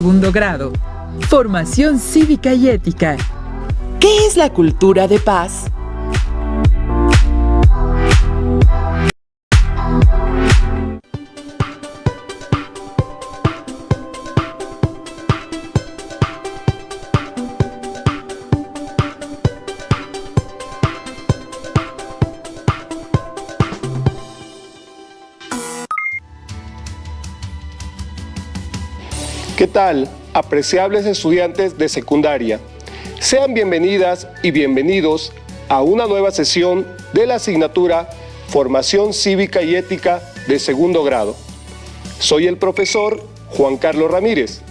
segundo grado. Formación cívica y ética. ¿Qué es la cultura de paz? ¿Qué tal, apreciables estudiantes de secundaria? Sean bienvenidas y bienvenidos a una nueva sesión de la asignatura Formación Cívica y Ética de segundo grado. Soy el profesor Juan Carlos Ramírez.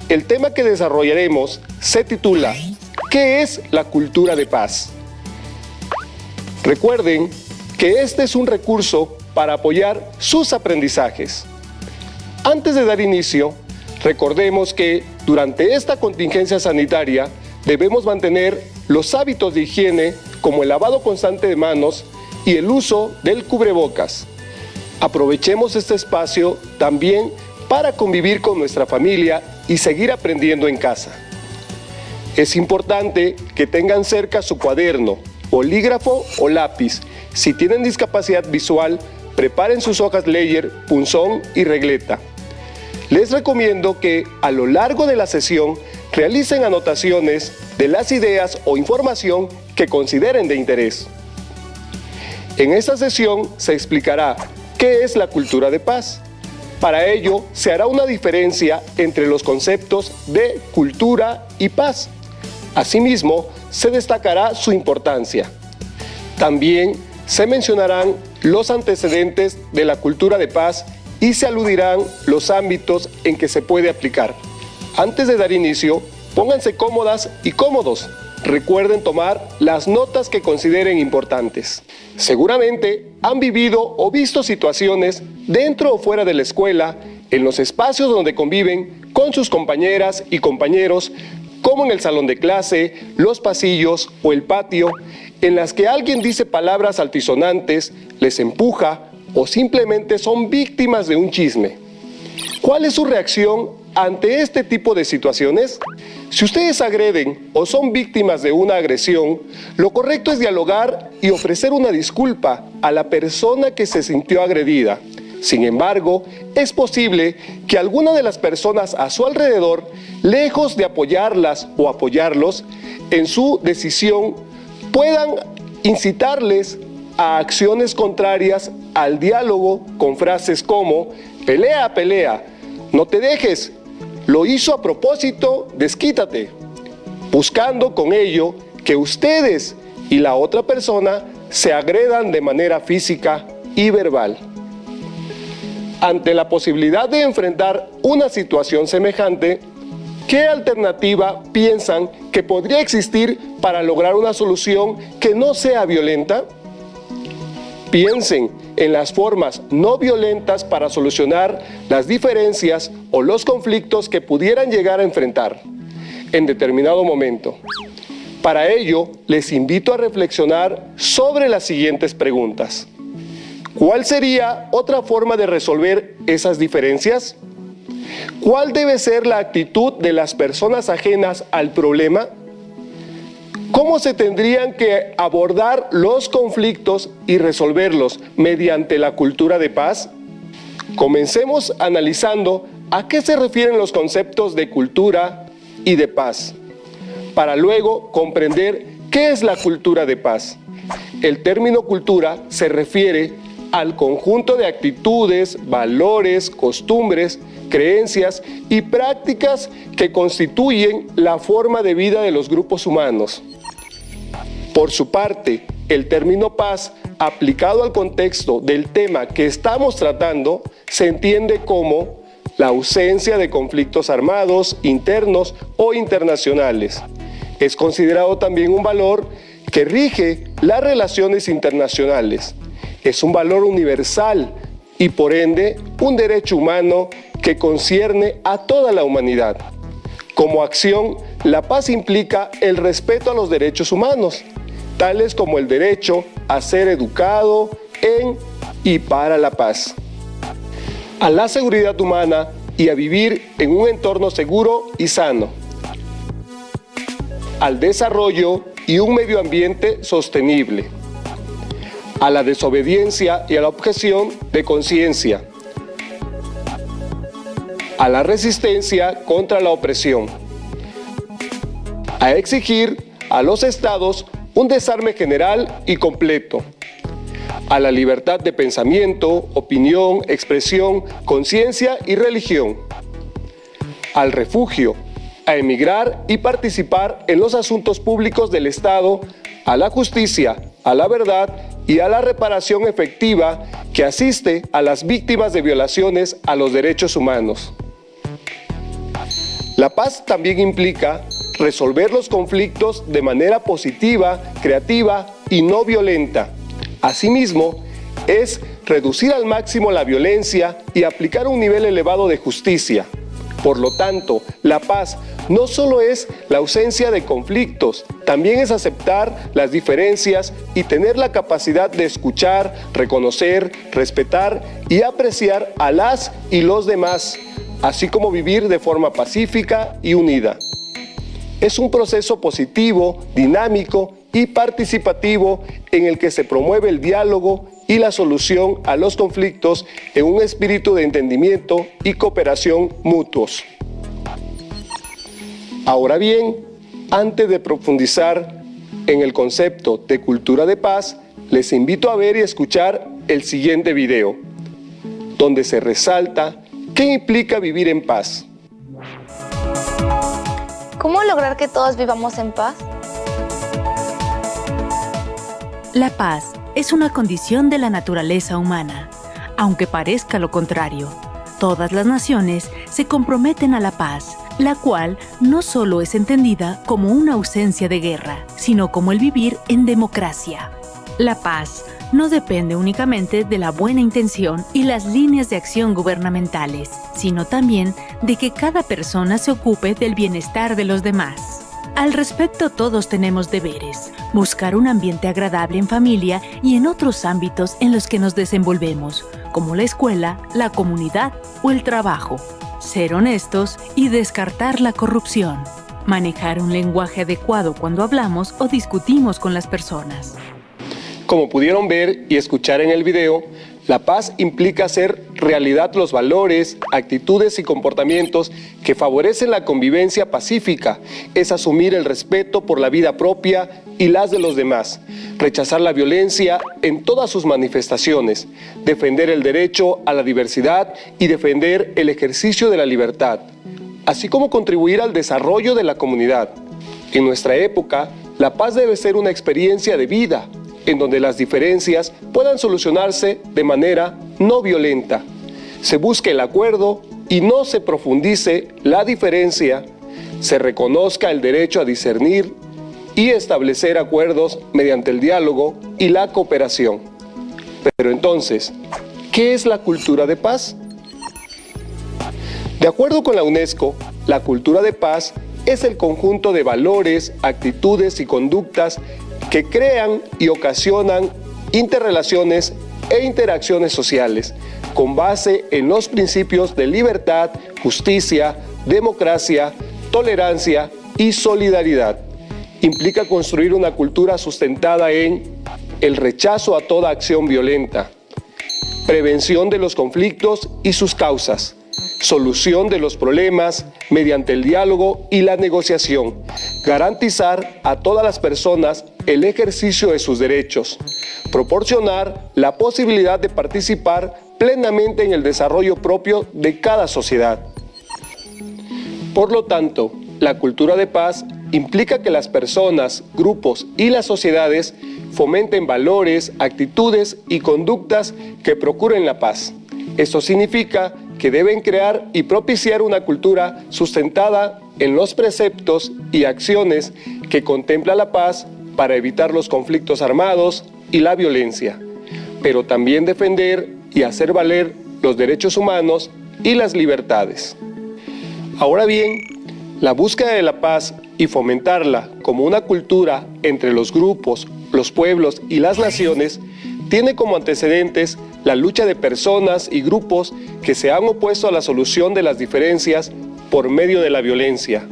El tema que desarrollaremos se titula ¿Qué es la cultura de paz? Recuerden que este es un recurso para apoyar sus aprendizajes. Antes de dar inicio, recordemos que durante esta contingencia sanitaria debemos mantener los hábitos de higiene como el lavado constante de manos y el uso del cubrebocas. Aprovechemos este espacio también para convivir con nuestra familia y seguir aprendiendo en casa. Es importante que tengan cerca su cuaderno, bolígrafo o lápiz. Si tienen discapacidad visual, preparen sus hojas Leyer, punzón y regleta. Les recomiendo que a lo largo de la sesión realicen anotaciones de las ideas o información que consideren de interés. En esta sesión se explicará qué es la cultura de paz. Para ello se hará una diferencia entre los conceptos de cultura y paz. Asimismo, se destacará su importancia. También se mencionarán los antecedentes de la cultura de paz y se aludirán los ámbitos en que se puede aplicar. Antes de dar inicio, pónganse cómodas y cómodos. Recuerden tomar las notas que consideren importantes. Seguramente han vivido o visto situaciones dentro o fuera de la escuela, en los espacios donde conviven con sus compañeras y compañeros, como en el salón de clase, los pasillos o el patio, en las que alguien dice palabras altisonantes, les empuja, o simplemente son víctimas de un chisme. ¿Cuál es su reacción ante este tipo de situaciones? Si ustedes agreden o son víctimas de una agresión, lo correcto es dialogar y ofrecer una disculpa a la persona que se sintió agredida. Sin embargo, es posible que alguna de las personas a su alrededor, lejos de apoyarlas o apoyarlos en su decisión, puedan incitarles a acciones contrarias al diálogo con frases como pelea, pelea, no te dejes, lo hizo a propósito, desquítate, buscando con ello que ustedes y la otra persona se agredan de manera física y verbal. Ante la posibilidad de enfrentar una situación semejante, ¿qué alternativa piensan que podría existir para lograr una solución que no sea violenta? Piensen en las formas no violentas para solucionar las diferencias o los conflictos que pudieran llegar a enfrentar en determinado momento. Para ello, les invito a reflexionar sobre las siguientes preguntas. ¿Cuál sería otra forma de resolver esas diferencias? ¿Cuál debe ser la actitud de las personas ajenas al problema? ¿Cómo se tendrían que abordar los conflictos y resolverlos mediante la cultura de paz? Comencemos analizando a qué se refieren los conceptos de cultura y de paz, para luego comprender qué es la cultura de paz. El término cultura se refiere al conjunto de actitudes, valores, costumbres, creencias y prácticas que constituyen la forma de vida de los grupos humanos. Por su parte, el término paz, aplicado al contexto del tema que estamos tratando, se entiende como la ausencia de conflictos armados, internos o internacionales. Es considerado también un valor que rige las relaciones internacionales. Es un valor universal y por ende un derecho humano que concierne a toda la humanidad. Como acción, la paz implica el respeto a los derechos humanos, tales como el derecho a ser educado en y para la paz, a la seguridad humana y a vivir en un entorno seguro y sano, al desarrollo y un medio ambiente sostenible, a la desobediencia y a la objeción de conciencia, a la resistencia contra la opresión, a exigir a los estados un desarme general y completo, a la libertad de pensamiento, opinión, expresión, conciencia y religión, al refugio, a emigrar y participar en los asuntos públicos del Estado, a la justicia, a la verdad y a la reparación efectiva que asiste a las víctimas de violaciones a los derechos humanos. La paz también implica resolver los conflictos de manera positiva, creativa y no violenta. Asimismo, es reducir al máximo la violencia y aplicar un nivel elevado de justicia. Por lo tanto, la paz no solo es la ausencia de conflictos, también es aceptar las diferencias y tener la capacidad de escuchar, reconocer, respetar y apreciar a las y los demás, así como vivir de forma pacífica y unida. Es un proceso positivo, dinámico y participativo en el que se promueve el diálogo y la solución a los conflictos en un espíritu de entendimiento y cooperación mutuos. Ahora bien, antes de profundizar en el concepto de cultura de paz, les invito a ver y escuchar el siguiente video, donde se resalta qué implica vivir en paz. ¿Cómo lograr que todos vivamos en paz? La paz es una condición de la naturaleza humana, aunque parezca lo contrario. Todas las naciones se comprometen a la paz, la cual no solo es entendida como una ausencia de guerra, sino como el vivir en democracia. La paz no depende únicamente de la buena intención y las líneas de acción gubernamentales, sino también de que cada persona se ocupe del bienestar de los demás. Al respecto, todos tenemos deberes: buscar un ambiente agradable en familia y en otros ámbitos en los que nos desenvolvemos, como la escuela, la comunidad o el trabajo. Ser honestos y descartar la corrupción. Manejar un lenguaje adecuado cuando hablamos o discutimos con las personas. Como pudieron ver y escuchar en el video, la paz implica hacer realidad los valores, actitudes y comportamientos que favorecen la convivencia pacífica. Es asumir el respeto por la vida propia y las de los demás, rechazar la violencia en todas sus manifestaciones, defender el derecho a la diversidad y defender el ejercicio de la libertad, así como contribuir al desarrollo de la comunidad. En nuestra época, la paz debe ser una experiencia de vida, en donde las diferencias puedan solucionarse de manera no violenta. Se busque el acuerdo y no se profundice la diferencia, se reconozca el derecho a discernir y establecer acuerdos mediante el diálogo y la cooperación. Pero entonces, ¿qué es la cultura de paz? De acuerdo con la UNESCO, la cultura de paz es el conjunto de valores, actitudes y conductas que crean y ocasionan interrelaciones e interacciones sociales con base en los principios de libertad, justicia, democracia, tolerancia y solidaridad. Implica construir una cultura sustentada en el rechazo a toda acción violenta, prevención de los conflictos y sus causas, solución de los problemas mediante el diálogo y la negociación, garantizar a todas las personas el ejercicio de sus derechos, proporcionar la posibilidad de participar plenamente en el desarrollo propio de cada sociedad. Por lo tanto, la cultura de paz implica que las personas, grupos y las sociedades fomenten valores, actitudes y conductas que procuren la paz. Esto significa que deben crear y propiciar una cultura sustentada en los preceptos y acciones que contempla la paz para evitar los conflictos armados y la violencia, pero también defender y hacer valer los derechos humanos y las libertades. Ahora bien, la búsqueda de la paz y fomentarla como una cultura entre los grupos, los pueblos y las naciones tiene como antecedentes la lucha de personas y grupos que se han opuesto a la solución de las diferencias por medio de la violencia,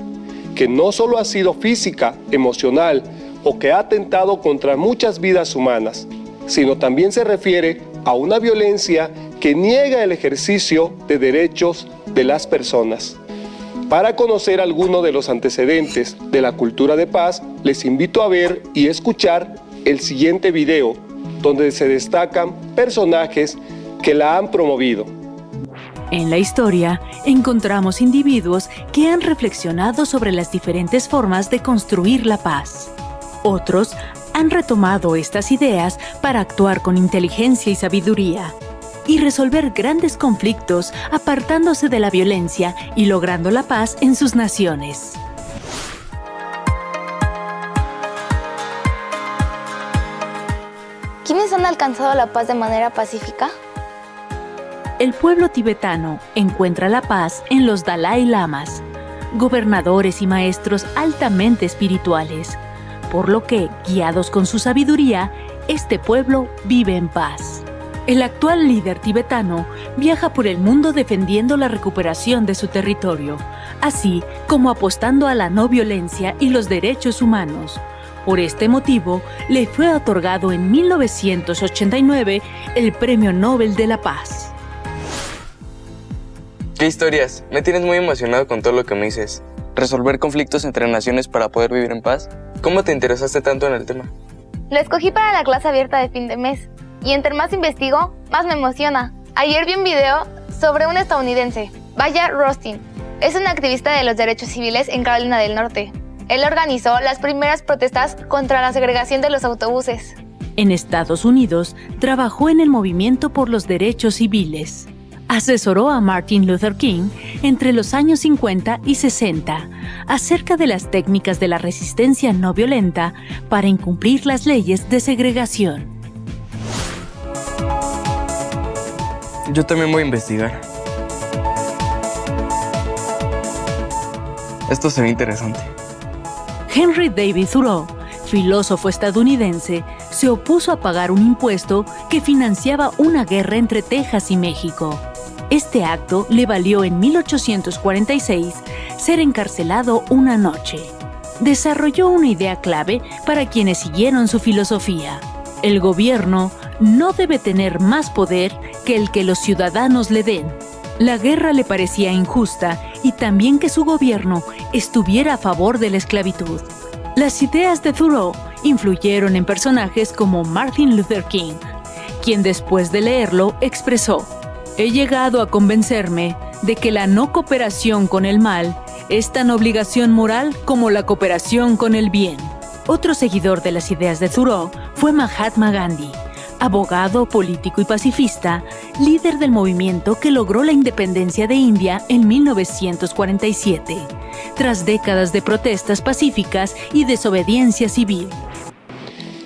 que no solo ha sido física, emocional o que ha atentado contra muchas vidas humanas, sino también se refiere a una violencia que niega el ejercicio de derechos de las personas. Para conocer algunos de los antecedentes de la cultura de paz, les invito a ver y escuchar el siguiente video, donde se destacan personajes que la han promovido. En la historia, encontramos individuos que han reflexionado sobre las diferentes formas de construir la paz. Otros han retomado estas ideas para actuar con inteligencia y sabiduría y resolver grandes conflictos apartándose de la violencia y logrando la paz en sus naciones. ¿Quiénes han alcanzado la paz de manera pacífica? El pueblo tibetano encuentra la paz en los Dalai Lamas, gobernadores y maestros altamente espirituales, por lo que, guiados con su sabiduría, este pueblo vive en paz. El actual líder tibetano viaja por el mundo defendiendo la recuperación de su territorio, así como apostando a la no violencia y los derechos humanos. Por este motivo, le fue otorgado en 1989 el Premio Nobel de la Paz. ¡Qué historias! Me tienes muy emocionado con todo lo que me dices. ¿Resolver conflictos entre naciones para poder vivir en paz? ¿Cómo te interesaste tanto en el tema? Lo escogí para la clase abierta de fin de mes. Y entre más investigo, más me emociona. Ayer vi un video sobre un estadounidense, Bayard Rustin. Es un activista de los derechos civiles en Carolina del Norte. Él organizó las primeras protestas contra la segregación de los autobuses. En Estados Unidos, trabajó en el movimiento por los derechos civiles. Asesoró a Martin Luther King entre los años 50 y 60 acerca de las técnicas de la resistencia no violenta para incumplir las leyes de segregación. Yo también voy a investigar. Esto se ve interesante. Henry David Thoreau, filósofo estadounidense, se opuso a pagar un impuesto que financiaba una guerra entre Texas y México. Este acto le valió en 1846 ser encarcelado una noche. Desarrolló una idea clave para quienes siguieron su filosofía. El gobierno no debe tener más poder que el que los ciudadanos le den. La guerra le parecía injusta y también que su gobierno estuviera a favor de la esclavitud. Las ideas de Thoreau influyeron en personajes como Martin Luther King, quien después de leerlo expresó: «He llegado a convencerme de que la no cooperación con el mal es tan obligación moral como la cooperación con el bien». Otro seguidor de las ideas de Thoreau fue Mahatma Gandhi, abogado, político y pacifista, líder del movimiento que logró la independencia de India en 1947, tras décadas de protestas pacíficas y desobediencia civil.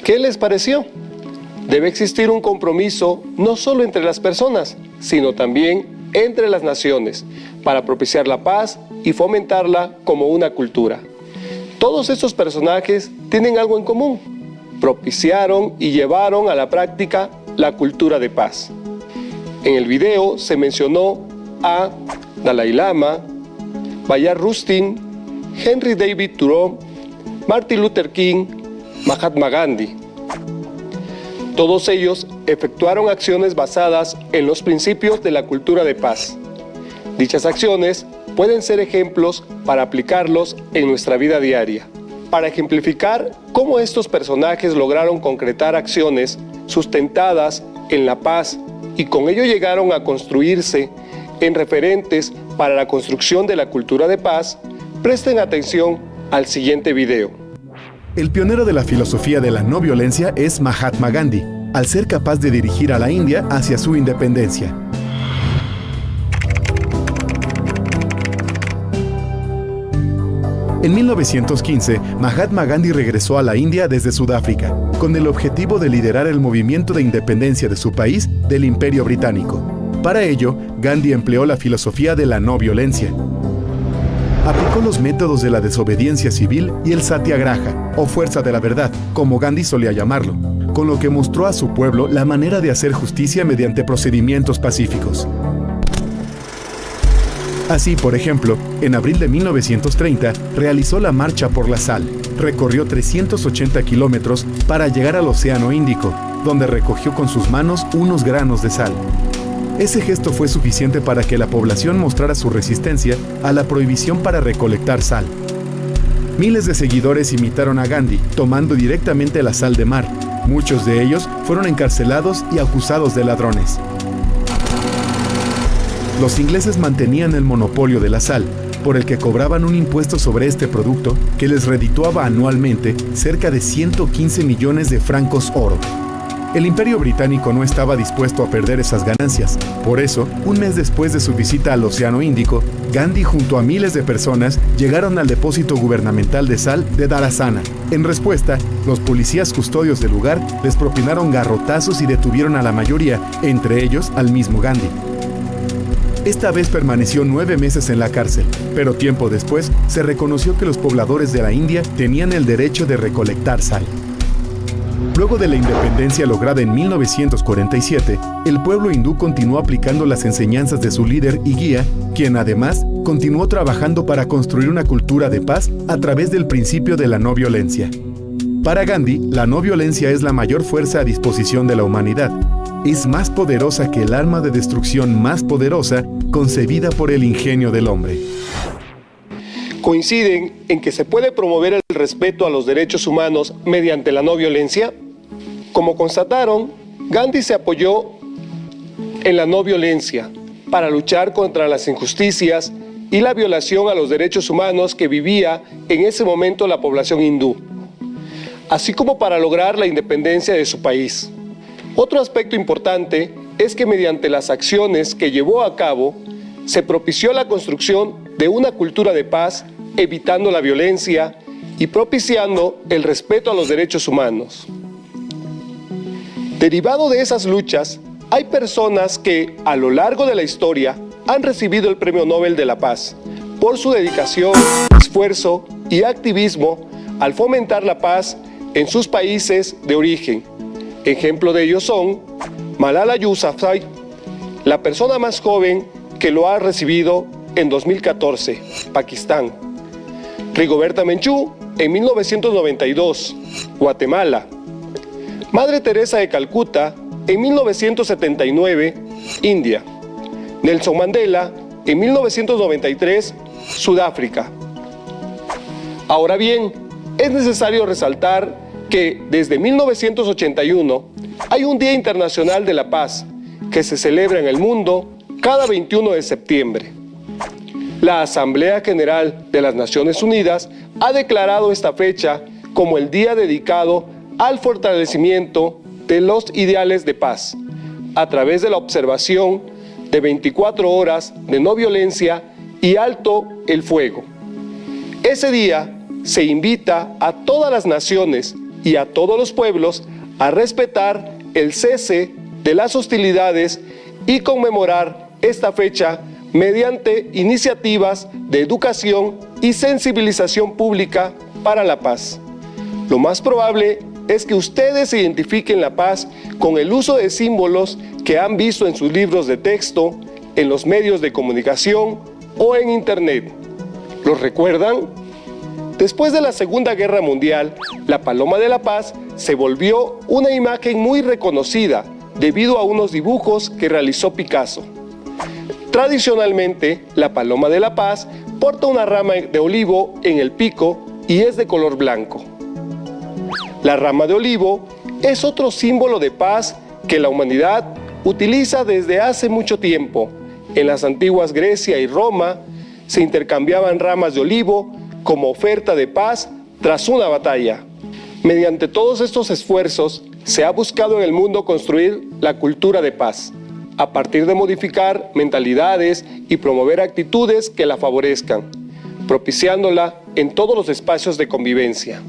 ¿Qué les pareció? Debe existir un compromiso no solo entre las personas, sino también entre las naciones, para propiciar la paz y fomentarla como una cultura. Todos estos personajes tienen algo en común: propiciaron y llevaron a la práctica la cultura de paz. En el video se mencionó a Dalai Lama, Bayard Rustin, Henry David Thoreau, Martin Luther King, Mahatma Gandhi. Todos ellos efectuaron acciones basadas en los principios de la cultura de paz. Dichas acciones pueden ser ejemplos para aplicarlos en nuestra vida diaria. Para ejemplificar cómo estos personajes lograron concretar acciones sustentadas en la paz y con ello llegaron a construirse en referentes para la construcción de la cultura de paz, presten atención al siguiente video. El pionero de la filosofía de la no violencia es Mahatma Gandhi, al ser capaz de dirigir a la India hacia su independencia. En 1915, Mahatma Gandhi regresó a la India desde Sudáfrica, con el objetivo de liderar el movimiento de independencia de su país del Imperio Británico. Para ello, Gandhi empleó la filosofía de la no violencia. Aplicó los métodos de la desobediencia civil y el satyagraha, o fuerza de la verdad, como Gandhi solía llamarlo, con lo que mostró a su pueblo la manera de hacer justicia mediante procedimientos pacíficos. Así, por ejemplo, en abril de 1930 realizó la Marcha por la Sal. Recorrió 380 kilómetros para llegar al Océano Índico, donde recogió con sus manos unos granos de sal. Ese gesto fue suficiente para que la población mostrara su resistencia a la prohibición para recolectar sal. Miles de seguidores imitaron a Gandhi, tomando directamente la sal de mar. Muchos de ellos fueron encarcelados y acusados de ladrones. Los ingleses mantenían el monopolio de la sal, por el que cobraban un impuesto sobre este producto que les redituaba anualmente cerca de 115 millones de francos oro. El Imperio Británico no estaba dispuesto a perder esas ganancias. Por eso, un mes después de su visita al Océano Índico, Gandhi junto a miles de personas llegaron al depósito gubernamental de sal de Dharasana. En respuesta, los policías custodios del lugar les propinaron garrotazos y detuvieron a la mayoría, entre ellos al mismo Gandhi. Esta vez permaneció 9 meses en la cárcel, pero tiempo después se reconoció que los pobladores de la India tenían el derecho de recolectar sal. Luego de la independencia lograda en 1947, el pueblo hindú continuó aplicando las enseñanzas de su líder y guía, quien además continuó trabajando para construir una cultura de paz a través del principio de la no violencia. Para Gandhi, la no violencia es la mayor fuerza a disposición de la humanidad. Es más poderosa que el arma de destrucción más poderosa concebida por el ingenio del hombre. ¿Coinciden en que se puede promover el respeto a los derechos humanos mediante la no violencia? Como constataron, Gandhi se apoyó en la no violencia para luchar contra las injusticias y la violación a los derechos humanos que vivía en ese momento la población hindú, así como para lograr la independencia de su país. Otro aspecto importante es que mediante las acciones que llevó a cabo, se propició la construcción de una cultura de paz, evitando la violencia y propiciando el respeto a los derechos humanos. Derivado de esas luchas, hay personas que, a lo largo de la historia, han recibido el Premio Nobel de la Paz por su dedicación, esfuerzo y activismo al fomentar la paz en sus países de origen. Ejemplo de ellos son Malala Yousafzai, la persona más joven que lo ha recibido en 2014, Pakistán; Rigoberta Menchú, en 1992, Guatemala; Madre Teresa de Calcuta, en 1979, India; Nelson Mandela, en 1993, Sudáfrica. Ahora bien, es necesario resaltar que desde 1981 hay un Día Internacional de la Paz que se celebra en el mundo cada 21 de septiembre. La Asamblea General de las Naciones Unidas ha declarado esta fecha como el día dedicado al fortalecimiento de los ideales de paz, a través de la observación de 24 horas de no violencia y alto el fuego. Ese día se invita a todas las naciones y a todos los pueblos a respetar el cese de las hostilidades y conmemorar esta fecha mediante iniciativas de educación y sensibilización pública para la paz. Lo más probable es que ustedes identifiquen la paz con el uso de símbolos que han visto en sus libros de texto, en los medios de comunicación o en Internet. ¿Los recuerdan? Después de la Segunda Guerra Mundial, la Paloma de la Paz se volvió una imagen muy reconocida debido a unos dibujos que realizó Picasso. Tradicionalmente, la Paloma de la Paz porta una rama de olivo en el pico y es de color blanco. La rama de olivo es otro símbolo de paz que la humanidad utiliza desde hace mucho tiempo. En las antiguas Grecia y Roma se intercambiaban ramas de olivo como oferta de paz tras una batalla. Mediante todos estos esfuerzos, se ha buscado en el mundo construir la cultura de paz, a partir de modificar mentalidades y promover actitudes que la favorezcan, propiciándola en todos los espacios de convivencia.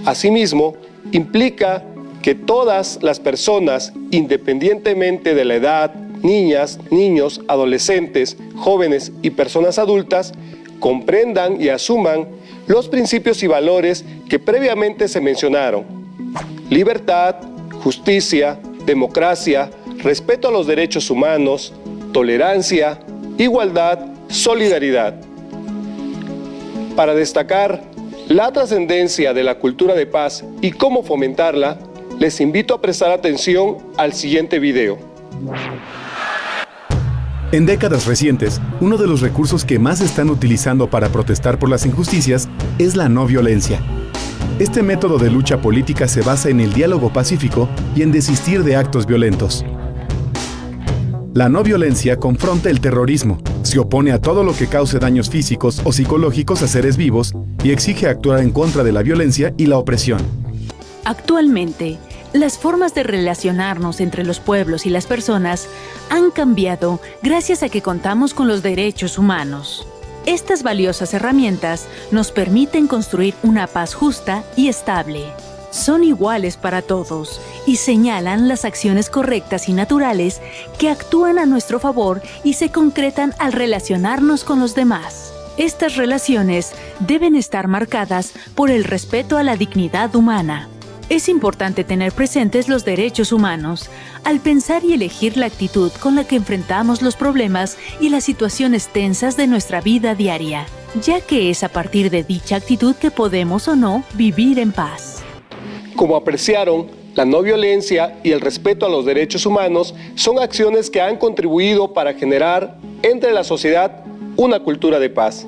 Asimismo, implica que todas las personas, independientemente de la edad, niñas, niños, adolescentes, jóvenes y personas adultas, comprendan y asuman los principios y valores que previamente se mencionaron: libertad, justicia, democracia, respeto a los derechos humanos, tolerancia, igualdad, solidaridad. Para destacar la trascendencia de la cultura de paz y cómo fomentarla, les invito a prestar atención al siguiente video. En décadas recientes, uno de los recursos que más se están utilizando para protestar por las injusticias es la no violencia. Este método de lucha política se basa en el diálogo pacífico y en desistir de actos violentos. La no violencia confronta el terrorismo, se opone a todo lo que cause daños físicos o psicológicos a seres vivos y exige actuar en contra de la violencia y la opresión. Actualmente, las formas de relacionarnos entre los pueblos y las personas han cambiado gracias a que contamos con los derechos humanos. Estas valiosas herramientas nos permiten construir una paz justa y estable. Son iguales para todos y señalan las acciones correctas y naturales que actúan a nuestro favor y se concretan al relacionarnos con los demás. Estas relaciones deben estar marcadas por el respeto a la dignidad humana. Es importante tener presentes los derechos humanos al pensar y elegir la actitud con la que enfrentamos los problemas y las situaciones tensas de nuestra vida diaria, ya que es a partir de dicha actitud que podemos o no vivir en paz. Como apreciaron, la no violencia y el respeto a los derechos humanos son acciones que han contribuido para generar entre la sociedad una cultura de paz.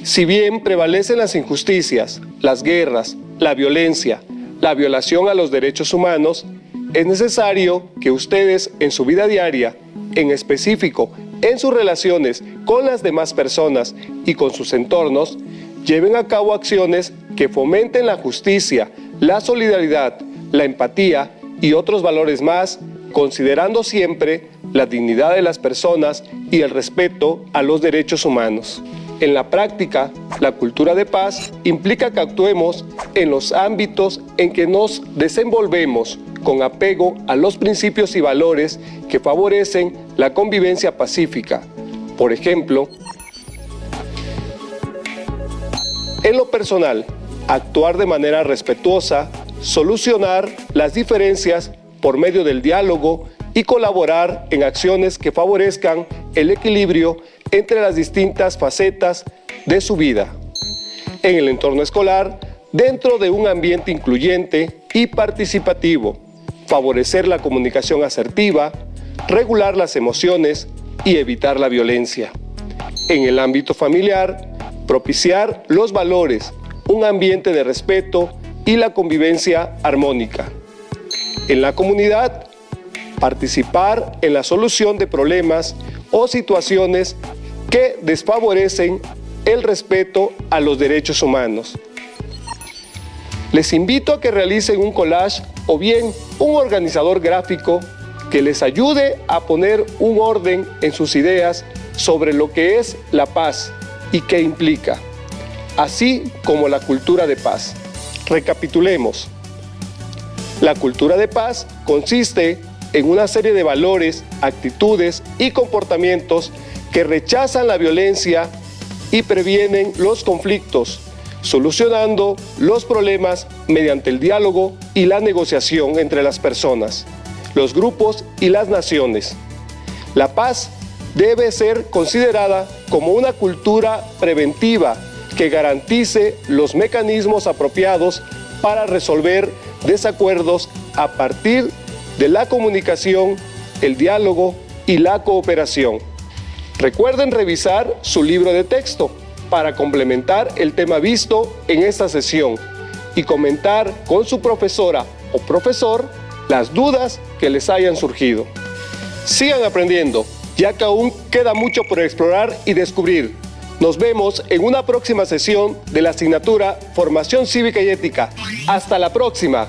Si bien prevalecen las injusticias, las guerras, la violencia, la violación a los derechos humanos, es necesario que ustedes en su vida diaria, en específico en sus relaciones con las demás personas y con sus entornos, lleven a cabo acciones que fomenten la justicia, la solidaridad, la empatía y otros valores más, considerando siempre la dignidad de las personas y el respeto a los derechos humanos. En la práctica, la cultura de paz implica que actuemos en los ámbitos en que nos desenvolvemos con apego a los principios y valores que favorecen la convivencia pacífica. Por ejemplo, en lo personal, actuar de manera respetuosa, solucionar las diferencias por medio del diálogo y colaborar en acciones que favorezcan el equilibrio entre las distintas facetas de su vida. En el entorno escolar, dentro de un ambiente incluyente y participativo, favorecer la comunicación asertiva, regular las emociones y evitar la violencia. En el ámbito familiar, propiciar los valores, un ambiente de respeto y la convivencia armónica. En la comunidad, participar en la solución de problemas o situaciones que desfavorecen el respeto a los derechos humanos. Les invito a que realicen un collage o bien un organizador gráfico que les ayude a poner un orden en sus ideas sobre lo que es la paz y qué implica, así como la cultura de paz. Recapitulemos. La cultura de paz consiste en una serie de valores, actitudes y comportamientos que rechazan la violencia y previenen los conflictos, solucionando los problemas mediante el diálogo y la negociación entre las personas, los grupos y las naciones. La paz debe ser considerada como una cultura preventiva que garantice los mecanismos apropiados para resolver desacuerdos a partir de la comunicación, el diálogo y la cooperación. Recuerden revisar su libro de texto para complementar el tema visto en esta sesión y comentar con su profesora o profesor las dudas que les hayan surgido. Sigan aprendiendo, ya que aún queda mucho por explorar y descubrir. Nos vemos en una próxima sesión de la asignatura Formación Cívica y Ética. ¡Hasta la próxima!